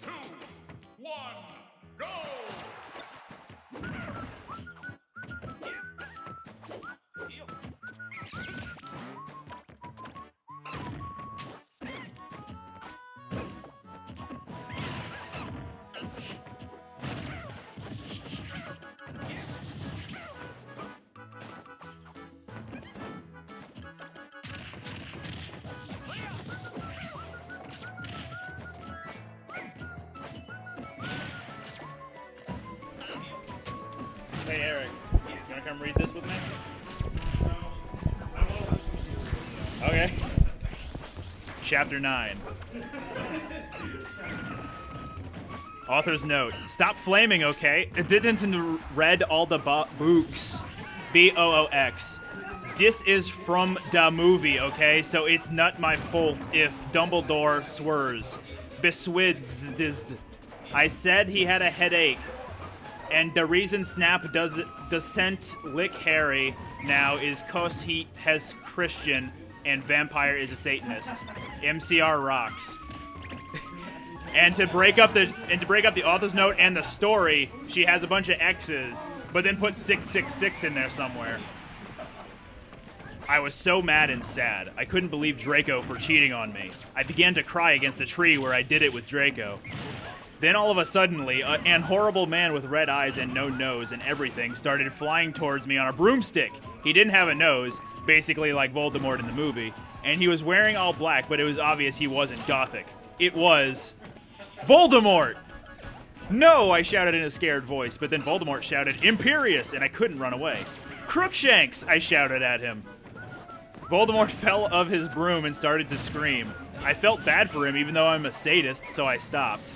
2, 1, go! Hey Eric, you wanna come read this with me? Okay. Chapter 9. Author's note. Stop flaming, okay? It didn't read all the books. B-O-O-X. This is from the movie, okay? So it's not my fault if Dumbledore swears. Beswidzed. I said he had a headache. And the reason Snap doesn't lick Harry now is cause he has Christian and Vampire is a Satanist. MCR rocks. And to break up the author's note and the story, she has a bunch of X's, but then put 666 in there somewhere. I was so mad and sad. I couldn't believe Draco for cheating on me. I began to cry against the tree where I did it with Draco. Then all of a suddenly, an horrible man with red eyes and no nose and everything started flying towards me on a broomstick. He didn't have a nose, basically like Voldemort in the movie, and he was wearing all black, but it was obvious he wasn't Gothic. It was Voldemort! No, I shouted in a scared voice, but then Voldemort shouted, Imperious, and I couldn't run away. Crookshanks, I shouted at him. Voldemort fell of his broom and started to scream. I felt bad for him even though I'm a sadist, so I stopped.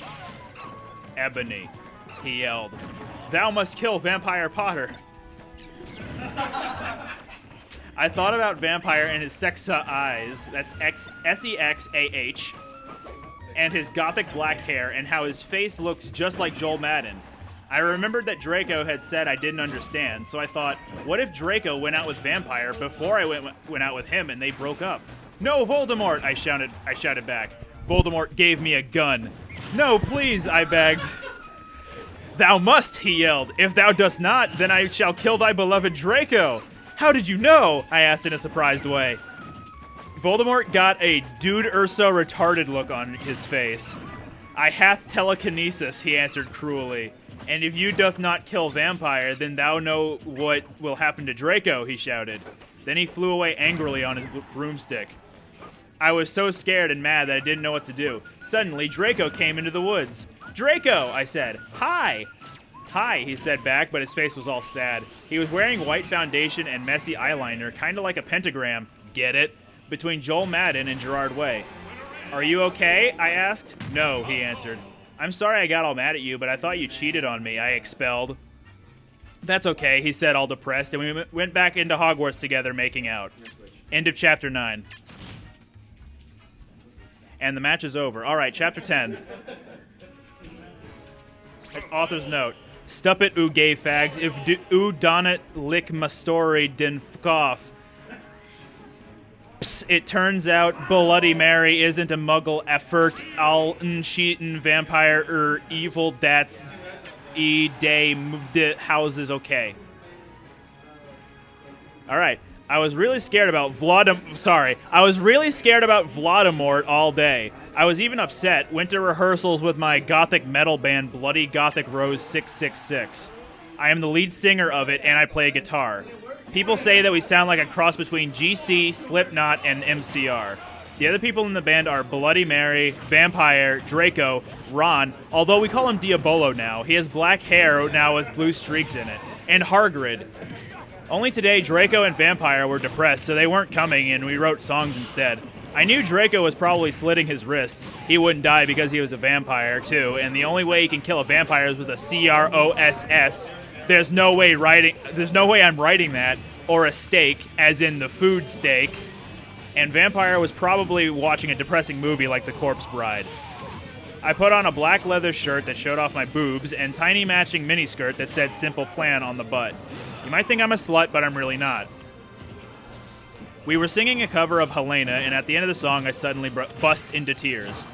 Ebony, he yelled. Thou must kill Vampire Potter. I thought about Vampire and his sexa eyes, that's S-E-X-A-H, and his gothic black hair and how his face looks just like Joel Madden. I remembered that Draco had said I didn't understand, so I thought, what if Draco went out with Vampire before I went out with him and they broke up? No, Voldemort, I shouted back. Voldemort gave me a gun. No, please, I begged. Thou must, he yelled. If thou dost not, then I shall kill thy beloved Draco. How did you know? I asked in a surprised way. Voldemort got a dude Urso retarded look on his face. I hath telekinesis, he answered cruelly. And if you doth not kill Vampire, then thou know what will happen to Draco, he shouted. Then he flew away angrily on his broomstick. I was so scared and mad that I didn't know what to do. Suddenly, Draco came into the woods. Draco, I said. Hi. Hi, he said back, but his face was all sad. He was wearing white foundation and messy eyeliner, kind of like a pentagram, get it, between Joel Madden and Gerard Way. Are you okay? I asked. No, he answered. I'm sorry I got all mad at you, but I thought you cheated on me, I expelled. That's okay, he said, all depressed, and we went back into Hogwarts together making out. End of Chapter 9. And the match is over. All right, Chapter 10. Author's note. Stup it, oo gay fags. If oo donnet lick my story, den fkoff. It turns out Bloody Mary isn't a muggle effort. All cheatin' vampire evil that's day moved houses okay. All right. I was really scared about Voldemort all day. I was even upset. Went to rehearsals with my gothic metal band Bloody Gothic Rose 666. I am the lead singer of it and I play guitar. People say that we sound like a cross between GC, Slipknot, and MCR. The other people in the band are Bloody Mary, Vampire, Draco, Ron, although we call him Diabolo now. He has black hair now with blue streaks in it. And Hargrid. Only today, Draco and Vampire were depressed, so they weren't coming, and we wrote songs instead. I knew Draco was probably slitting his wrists. He wouldn't die because he was a vampire, too, and the only way he can kill a vampire is with a CROSS. There's no way I'm writing that, or a steak, as in the food steak. And Vampire was probably watching a depressing movie like The Corpse Bride. I put on a black leather shirt that showed off my boobs and tiny matching miniskirt that said Simple Plan on the butt. You might think I'm a slut, but I'm really not. We were singing a cover of Helena, and at the end of the song, I suddenly bust into tears.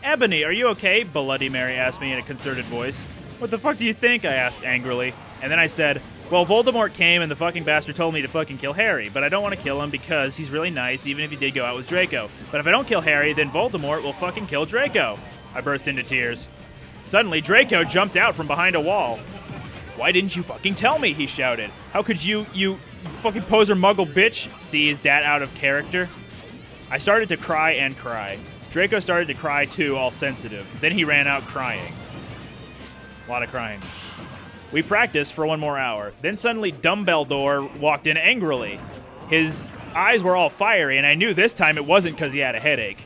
Ebony, are you okay? Bloody Mary asked me in a concerted voice. What the fuck do you think? I asked angrily. And then I said, well, Voldemort came and the fucking bastard told me to fucking kill Harry, but I don't want to kill him because he's really nice, even if he did go out with Draco. But if I don't kill Harry, then Voldemort will fucking kill Draco. I burst into tears. Suddenly, Draco jumped out from behind a wall. Why didn't you fucking tell me? He shouted. How could you fucking poser muggle bitch? See, is that out of character? I started to cry and cry. Draco started to cry too, all sensitive. Then he ran out crying. A lot of crying. We practiced for 1 more hour. Then suddenly Dumbledore walked in angrily. His eyes were all fiery, and I knew this time it wasn't because he had a headache.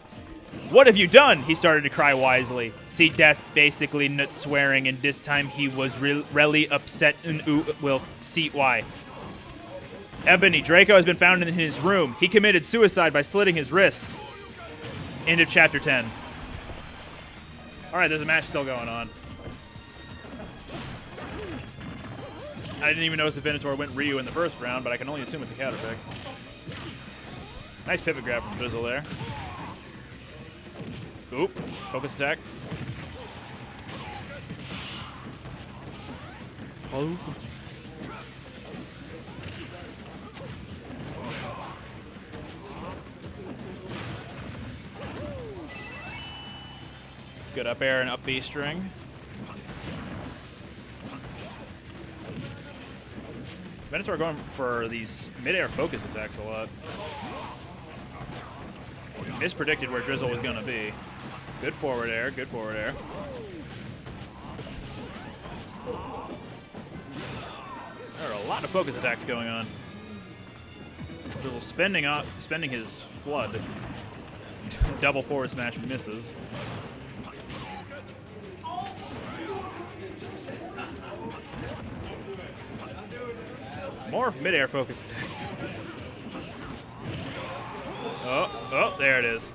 What have you done? He started to cry wisely. See, that's basically not swearing, and this time he was really upset, and we'll see why. Ebony, Draco has been found in his room. He committed suicide by slitting his wrists. End of chapter 10. All right, there's a match still going on. I didn't even notice if Venator went Ryu in the first round, but I can only assume it's a counter pick. Nice pivot grab from DRZL there. Oop, focus attack. Oh. Good up air and up B string. Venator going for these mid-air focus attacks a lot. Mispredicted where DRZL was going to be. Good forward air, good forward air. There are a lot of focus attacks going on. DRZL spending his flood. Double forward smash misses. More mid-air focus attacks. Oh, there it is.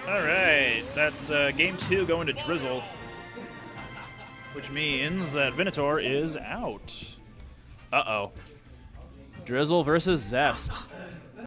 All right, that's game 2 going to DRZL, which means that Venator is out. Uh-oh. DRZL versus Zest.